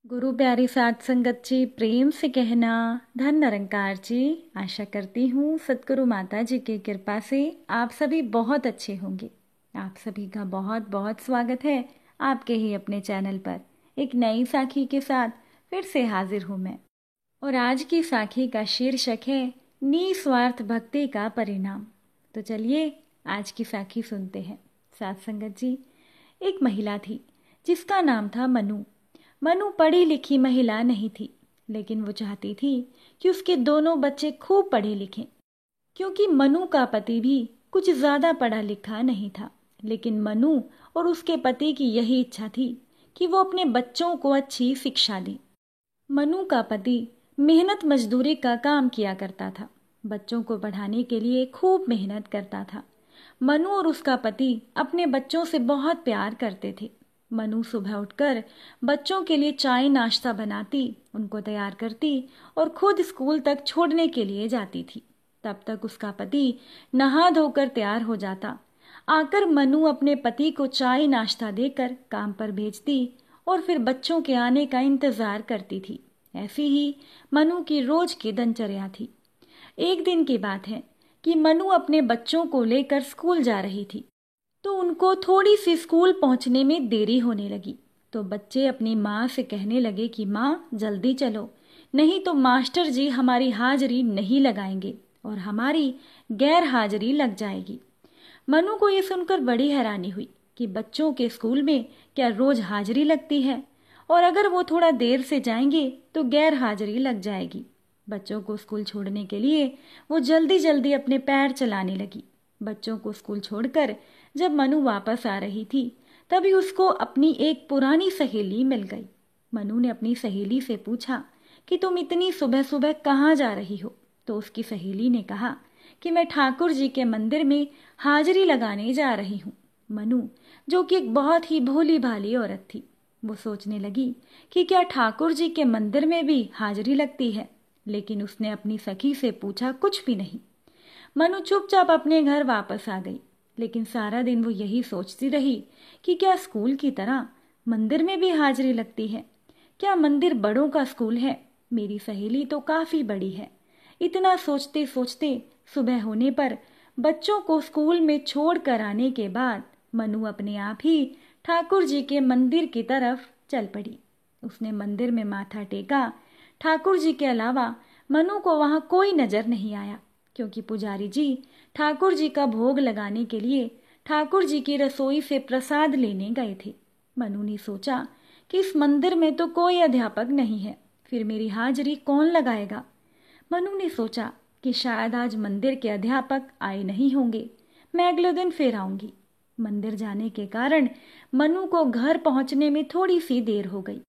गुरु प्यारी साध संगत जी, प्रेम से कहना धन निरंकार जी। आशा करती हूँ सतगुरु माता जी की कृपा से आप सभी बहुत अच्छे होंगे। आप सभी का बहुत बहुत स्वागत है आपके ही अपने चैनल पर। एक नई साखी के साथ फिर से हाजिर हूँ मैं। और आज की साखी का शीर्षक है निस्वार्थ भक्ति का परिणाम। तो चलिए आज की साखी सुनते हैं। साध संगत जी, एक महिला थी जिसका नाम था मनु। मनु पढ़ी लिखी महिला नहीं थी, लेकिन वो चाहती थी कि उसके दोनों बच्चे खूब पढ़े लिखें। क्योंकि मनु का पति भी कुछ ज्यादा पढ़ा लिखा नहीं था, लेकिन मनु और उसके पति की यही इच्छा थी कि वो अपने बच्चों को अच्छी शिक्षा दे। मनु का पति मेहनत मजदूरी का काम किया करता था, बच्चों को पढ़ाने के लिए खूब मेहनत करता था। मनु और उसका पति अपने बच्चों से बहुत प्यार करते थे। मनु सुबह उठकर बच्चों के लिए चाय नाश्ता बनाती, उनको तैयार करती और खुद स्कूल तक छोड़ने के लिए जाती थी। तब तक उसका पति नहा धोकर तैयार हो जाता। आकर मनु अपने पति को चाय नाश्ता देकर काम पर भेजती और फिर बच्चों के आने का इंतजार करती थी। ऐसी ही मनु की रोज की दिनचर्या थी। एक दिन की बात है कि मनु अपने बच्चों को लेकर स्कूल जा रही थी, तो उनको थोड़ी सी स्कूल पहुंचने में देरी होने लगी। तो बच्चे अपनी माँ से कहने लगे कि माँ जल्दी चलो, नहीं तो मास्टर जी हमारी हाजिरी नहीं लगाएंगे और हमारी गैर हाजिरी लग जाएगी। मनु को ये सुनकर बड़ी हैरानी हुई कि बच्चों के स्कूल में क्या रोज हाजिरी लगती है, और अगर वो थोड़ा देर से जाएंगे तो गैर हाजिरी लग जाएगी। बच्चों को स्कूल छोड़ने के लिए वो जल्दी जल्दी अपने पैर चलाने लगी। बच्चों को स्कूल छोड़कर जब मनु वापस आ रही थी, तभी उसको अपनी एक पुरानी सहेली मिल गई। मनु ने अपनी सहेली से पूछा कि तुम इतनी सुबह सुबह कहाँ जा रही हो? तो उसकी सहेली ने कहा कि मैं ठाकुर जी के मंदिर में हाजिरी लगाने जा रही हूँ। मनु, जो कि एक बहुत ही भोली भाली औरत थी, वो सोचने लगी कि क्या ठाकुर जी के मंदिर में भी हाजिरी लगती है, लेकिन उसने अपनी सखी से पूछा कुछ भी नहीं। मनु चुपचाप अपने घर वापस आ गई, लेकिन सारा दिन वो यही सोचती रही कि क्या स्कूल की तरह मंदिर में भी हाजिरी लगती है? क्या मंदिर बड़ों का स्कूल है? मेरी सहेली तो काफी बड़ी है। इतना सोचते सोचते सुबह होने पर बच्चों को स्कूल में छोड़ कर आने के बाद मनु अपने आप ही ठाकुर जी के मंदिर की तरफ चल पड़ी। उसने मंदिर में माथा टेका। ठाकुर जी के अलावा मनु को वहां कोई नजर नहीं आया, क्योंकि पुजारी जी ठाकुर जी का भोग लगाने के लिए ठाकुर जी की रसोई से प्रसाद लेने गए थे। मनु ने सोचा कि इस मंदिर में तो कोई अध्यापक नहीं है, फिर मेरी हाजिरी कौन लगाएगा? मनु ने सोचा कि शायद आज मंदिर के अध्यापक आए नहीं होंगे, मैं अगले दिन फिर आऊंगी। मंदिर जाने के कारण मनु को घर पहुंचने में थोड़ी सी देर हो गई।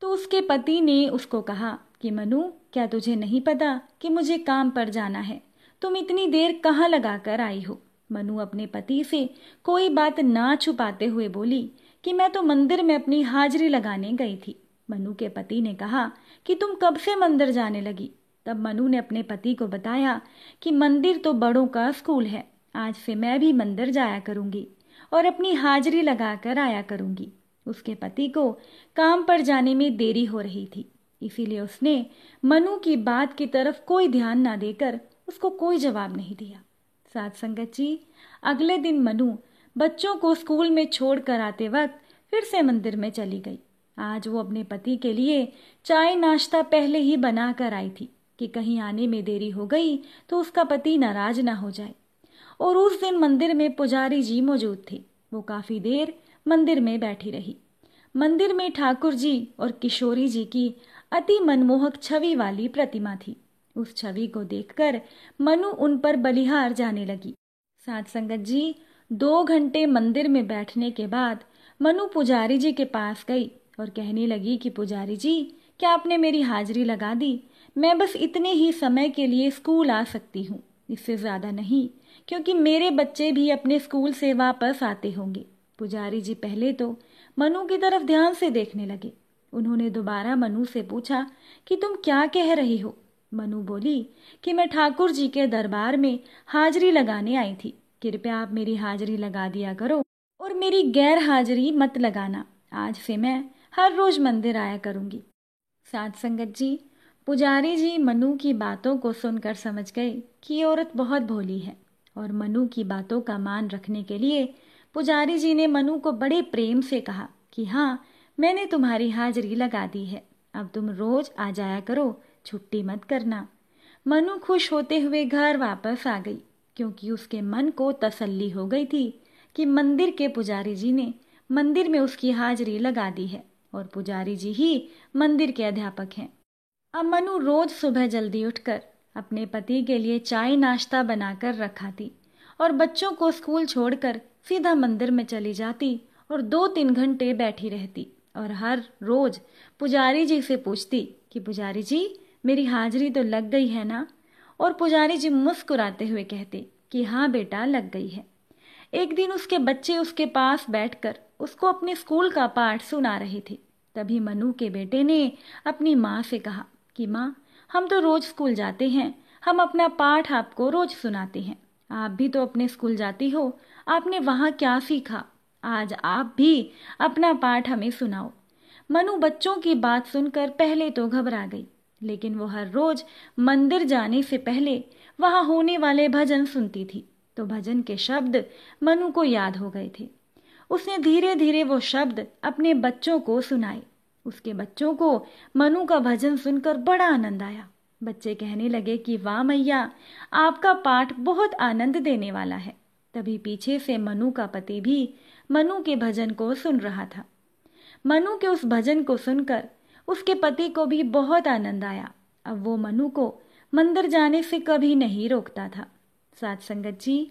तो उसके पति ने उसको कहा कि मनु, क्या तुझे नहीं पता कि मुझे काम पर जाना है? तुम इतनी देर कहाँ लगा कर आई हो? मनु अपने पति से कोई बात ना छुपाते हुए बोली कि मैं तो मंदिर में अपनी हाजिरी लगाने गई थी। मनु के पति ने कहा कि तुम कब से मंदिर जाने लगी? तब मनु ने अपने पति को बताया कि मंदिर तो बड़ों का स्कूल है, आज से मैं भी मंदिर जाया करूंगी और अपनी हाजिरी लगा कर आया करूंगी। उसके पति को काम पर जाने में देरी हो रही थी, इसीलिए उसने मनु की बात की तरफ कोई ध्यान ना देकर उसको कोई जवाब नहीं दिया। साथ संगत जी, अगले दिन मनु बच्चों को स्कूल में छोड़ कर आते वक्त फिर से मंदिर में चली गई। आज वो अपने पति के लिए चाय नाश्ता पहले ही बना कर आई थी कि कहीं आने में देरी हो गई तो उसका पति नाराज ना हो जाए। और उस दिन मंदिर में पुजारी जी मौजूद थे। वो काफी देर मंदिर में बैठी रही। मंदिर में ठाकुर जी और किशोरी जी की अति मनमोहक छवि वाली प्रतिमा थी। उस छवि को देखकर मनु उन पर बलिहार जाने लगी। साथ संगत जी, 2 घंटे मंदिर में बैठने के बाद मनु पुजारी जी के पास गई और कहने लगी कि पुजारी जी, क्या आपने मेरी हाजिरी लगा दी? मैं बस इतने ही समय के लिए स्कूल आ सकती हूँ, इससे ज्यादा नहीं, क्योंकि मेरे बच्चे भी अपने स्कूल से वापस आते होंगे। पुजारी जी पहले तो मनु की तरफ ध्यान से देखने लगे। उन्होंने दोबारा मनु से पूछा कि तुम क्या कह रही हो? मनु बोली कि मैं ठाकुर जी के दरबार में हाजिरी लगाने आई थी, कृपया आप मेरी हाजिरी लगा दिया करो और मेरी गैर हाजिरी मत लगाना। आज से मैं हर रोज मंदिर आया करूंगी। साथ संगत जी, पुजारी जी मनु की बातों को सुनकर समझ गए कि ये औरत बहुत भोली है और मनु की बातों का मान रखने के लिए पुजारी जी ने मनु को बड़े प्रेम से कहा कि हाँ, मैंने तुम्हारी हाजिरी लगा दी है, अब तुम रोज आ जाया करो, छुट्टी मत करना। मनु खुश होते हुए घर वापस आ गई क्योंकि उसके मन को तसल्ली हो गई थी कि मंदिर के पुजारी जी ने मंदिर में उसकी हाजिरी लगा दी है और पुजारी जी ही मंदिर के अध्यापक हैं। अब मनु रोज सुबह जल्दी उठकर अपने पति के लिए चाय नाश्ता बनाकर रखा थी और बच्चों को स्कूल छोड़कर सीधा मंदिर में चली जाती और 2-3 घंटे बैठी रहती और हर रोज पुजारी जी से पूछती कि पुजारी जी, मेरी हाजिरी तो लग गई है ना? और पुजारी जी मुस्कुराते हुए कहते कि हाँ बेटा, लग गई है। एक दिन उसके बच्चे उसके पास बैठकर उसको अपने स्कूल का पाठ सुना रहे थे। तभी मनु के बेटे ने अपनी माँ से कहा कि माँ, हम तो रोज स्कूल जाते हैं, हम अपना पाठ आपको रोज सुनाते हैं, आप भी तो अपने स्कूल जाती हो, आपने वहाँ क्या सीखा? आज आप भी अपना पाठ हमें सुनाओ। मनु बच्चों की बात सुनकर पहले तो घबरा गई, लेकिन वो हर रोज मंदिर जाने से पहले वहां होने वाले भजन सुनती थी तो भजन के शब्द मनु को याद हो गए थे। उसने धीरे धीरे वो शब्द अपने बच्चों को सुनाए। उसके बच्चों को मनु का भजन सुनकर बड़ा आनंद आया। बच्चे कहने लगे कि वाह मैया, आपका पाठ बहुत आनंद देने वाला है। तभी पीछे से मनु का पति भी मनु के भजन को सुन रहा था। मनु के उस भजन को सुनकर उसके पति को भी बहुत आनंद आया। अब वो मनु को मंदिर जाने से कभी नहीं रोकता था। साथ संगत जी,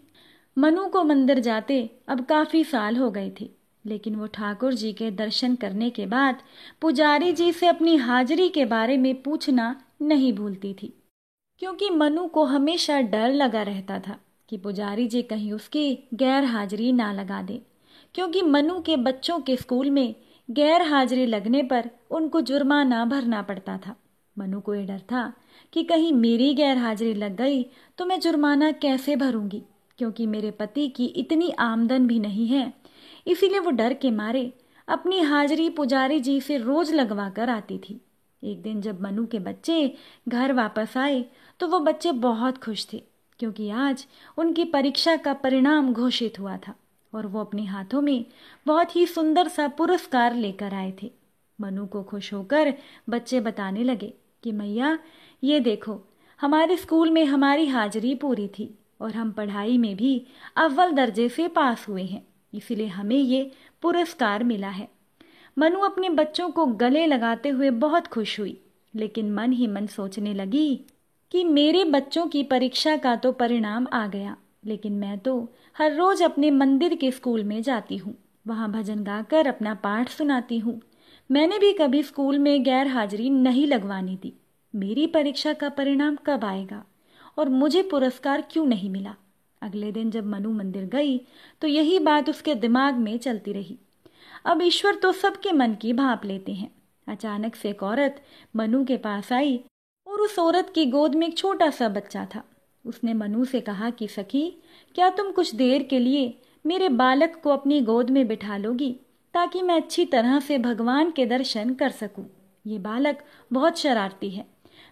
मनु को मंदिर जाते अब काफी साल हो गए थे, लेकिन वो ठाकुर जी के दर्शन करने के बाद पुजारी जी से अपनी हाजिरी के बारे में पूछना नहीं भूलती थी, क्योंकि मनु को हमेशा डर लगा रहता था कि पुजारी जी कहीं उसकी गैर हाजिरी ना लगा दे, क्योंकि मनु के बच्चों के स्कूल में गैर हाजिरी लगने पर उनको जुर्माना भरना पड़ता था। मनु को ये डर था कि कहीं मेरी गैर हाजिरी लग गई तो मैं जुर्माना कैसे भरूंगी, क्योंकि मेरे पति की इतनी आमदन भी नहीं है। इसीलिए वो डर के मारे अपनी हाजिरी पुजारी जी से रोज लगवा कर आती थी। एक दिन जब मनु के बच्चे घर वापस आए तो वो बच्चे बहुत खुश थे, क्योंकि आज उनकी परीक्षा का परिणाम घोषित हुआ था और वो अपने हाथों में बहुत ही सुंदर सा पुरस्कार लेकर आए थे। मनु को खुश होकर बच्चे बताने लगे कि मैया, ये देखो, हमारे स्कूल में हमारी हाजिरी पूरी थी और हम पढ़ाई में भी अव्वल दर्जे से पास हुए हैं, इसीलिए हमें ये पुरस्कार मिला है। मनु अपने बच्चों को गले लगाते हुए बहुत खुश हुई, लेकिन मन ही मन सोचने लगी कि मेरे बच्चों की परीक्षा का तो परिणाम आ गया, लेकिन मैं तो हर रोज अपने मंदिर के स्कूल में जाती हूँ, वहाँ भजन गाकर अपना पाठ सुनाती हूँ। मैंने भी कभी स्कूल में गैर हाजिरी नहीं लगवानी थी। मेरी परीक्षा का परिणाम कब आएगा और मुझे पुरस्कार क्यों नहीं मिला? अगले दिन जब मनु मंदिर गई तो यही बात उसके दिमाग में चलती रही। अब ईश्वर तो सबके मन की भाप लेते हैं। अचानक से एक औरत मनु के पास आई और उस औरत की गोद में एक छोटा सा बच्चा था। उसने मनु से कहा कि सखी, क्या तुम कुछ देर के लिए मेरे बालक को अपनी गोद में बिठा लोगी, ताकि मैं अच्छी तरह से भगवान के दर्शन कर सकूं। ये बालक बहुत शरारती है,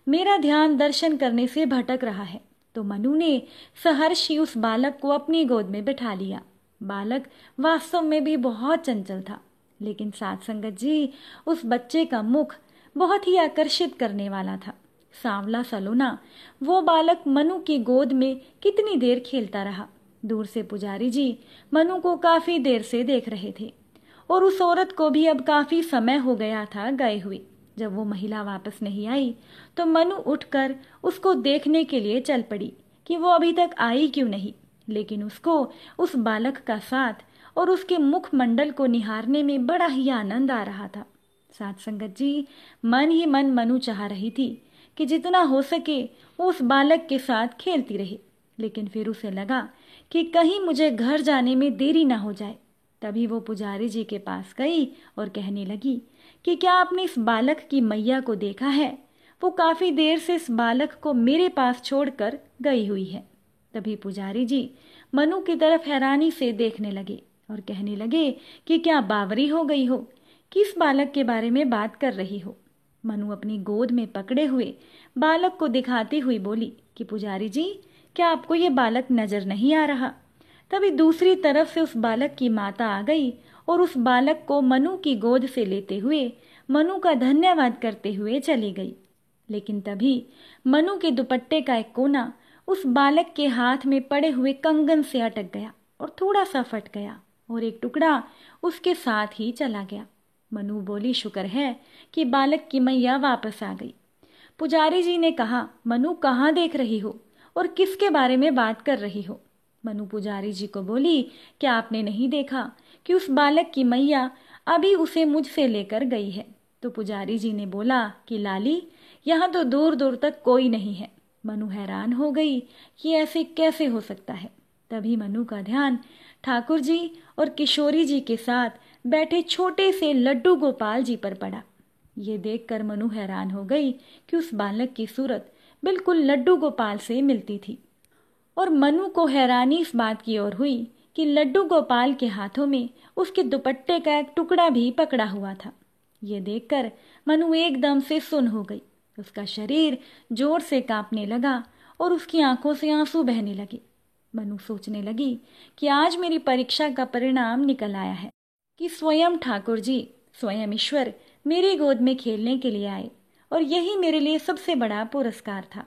मेरा ध्यान दर्शन करने से भटक रहा है। तो मनु ने सहर्षी उस बालक को अपनी गोद में बिठा लिया। बालक वास्तव में भी बहुत चंचल था, लेकिन साथ संगत जी, उस बच्चे का मुख बहुत ही आकर्षित करने वाला था। सांवला सलोना वो बालक मनु की गोद में कितनी देर खेलता रहा। दूर से पुजारी जी मनु को काफी देर से देख रहे थे और उस औरत को भी अब काफी समय हो गया था गए हुए। जब वो महिला वापस नहीं आई तो मनु उठकर उसको देखने के लिए चल पड़ी कि वो अभी तक आई क्यों नहीं, लेकिन उसको उस बालक का साथ और उसके मुखमंडल को निहारने में बड़ा ही आनंद आ रहा था। साथ संगत जी, मन ही मन मनु चाह रही थी कि जितना हो सके वो उस बालक के साथ खेलती रहे, लेकिन फिर उसे लगा कि कहीं मुझे घर जाने में देरी ना हो जाए। तभी वो पुजारी जी के पास गई और कहने लगी कि क्या आपने इस बालक की मैया को देखा है? वो काफी देर से इस बालक को मेरे पास छोड़कर गई हुई है। तभी पुजारी जी मनु की तरफ हैरानी से देखने लगे और कहने लगे कि क्या बावरी हो गई हो, किस बालक के बारे में बात कर रही हो? मनु अपनी गोद में पकड़े हुए बालक को दिखाती हुई बोली कि पुजारी जी, क्या आपको ये बालक नजर नहीं आ रहा? तभी दूसरी तरफ से उस बालक की माता आ गई और उस बालक को मनु की गोद से लेते हुए मनु का धन्यवाद करते हुए चली गई। लेकिन तभी मनु के दुपट्टे का एक कोना उस बालक के हाथ में पड़े हुए कंगन से अटक गया और थोड़ा सा फट गया और एक टुकड़ा उसके साथ ही चला गया। मनु बोली, शुक्र है कि बालक की मैया वापस आ गई। पुजारी जी ने कहा, मनु कहाँ देख रही हो और किसके बारे में बात कर रही हो? मनु पुजारी जी को बोली, क्या आपने नहीं देखा कि उस बालक की मैया अभी उसे मुझसे लेकर गई है? तो पुजारी जी ने बोला कि लाली, यहाँ तो दूर दूर तक कोई नहीं है। मनु हैरान हो गई कि ऐसे कैसे हो सकता है। तभी मनु का ध्यान ठाकुर जी और किशोरी जी के साथ बैठे छोटे से लड्डू गोपाल जी पर पड़ा। ये देखकर मनु हैरान हो गई कि उस बालक की सूरत बिल्कुल लड्डू गोपाल से मिलती थी। और मनु को हैरानी इस बात की ओर हुई कि लड्डू गोपाल के हाथों में उसके दुपट्टे का एक टुकड़ा भी पकड़ा हुआ था। ये देखकर मनु एकदम से सुन्न हो गई। उसका शरीर जोर से कांपने लगा और उसकी आंखों से आंसू बहने लगे। मनु सोचने लगी कि आज मेरी परीक्षा का परिणाम निकल आया है कि स्वयं ठाकुर जी, स्वयं ईश्वर मेरी गोद में खेलने के लिए आए और यही मेरे लिए सबसे बड़ा पुरस्कार था।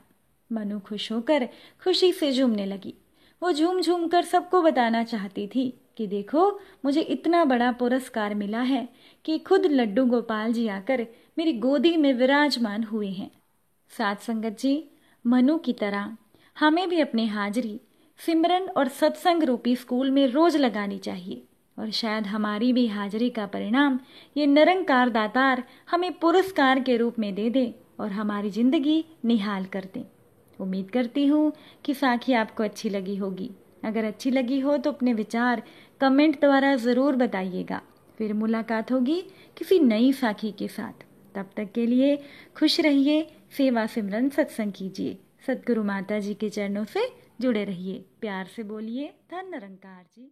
मनु खुश होकर खुशी से झूमने लगी। वो झूम झूम कर सबको बताना चाहती थी कि देखो, मुझे इतना बड़ा पुरस्कार मिला है कि खुद लड्डू गोपाल जी आकर मेरी गोदी में विराजमान हुए हैं। साथ संगत जी, मनु की तरह हमें भी अपनी हाजिरी सिमरन और सत्संग रूपी स्कूल में रोज लगानी चाहिए और शायद हमारी भी हाजिरी का परिणाम ये निरंकार दातार हमें पुरस्कार के रूप में दे दे और हमारी जिंदगी निहाल कर दे। उम्मीद करती हूँ कि साखी आपको अच्छी लगी होगी। अगर अच्छी लगी हो तो अपने विचार कमेंट द्वारा ज़रूर बताइएगा। फिर मुलाकात होगी किसी नई साखी के साथ। तब तक के लिए खुश रहिए, सेवा सिमरन सत्संग कीजिए, सतगुरु माता जी के चरणों से जुड़े रहिए। प्यार से बोलिए, धन निरंकार जी।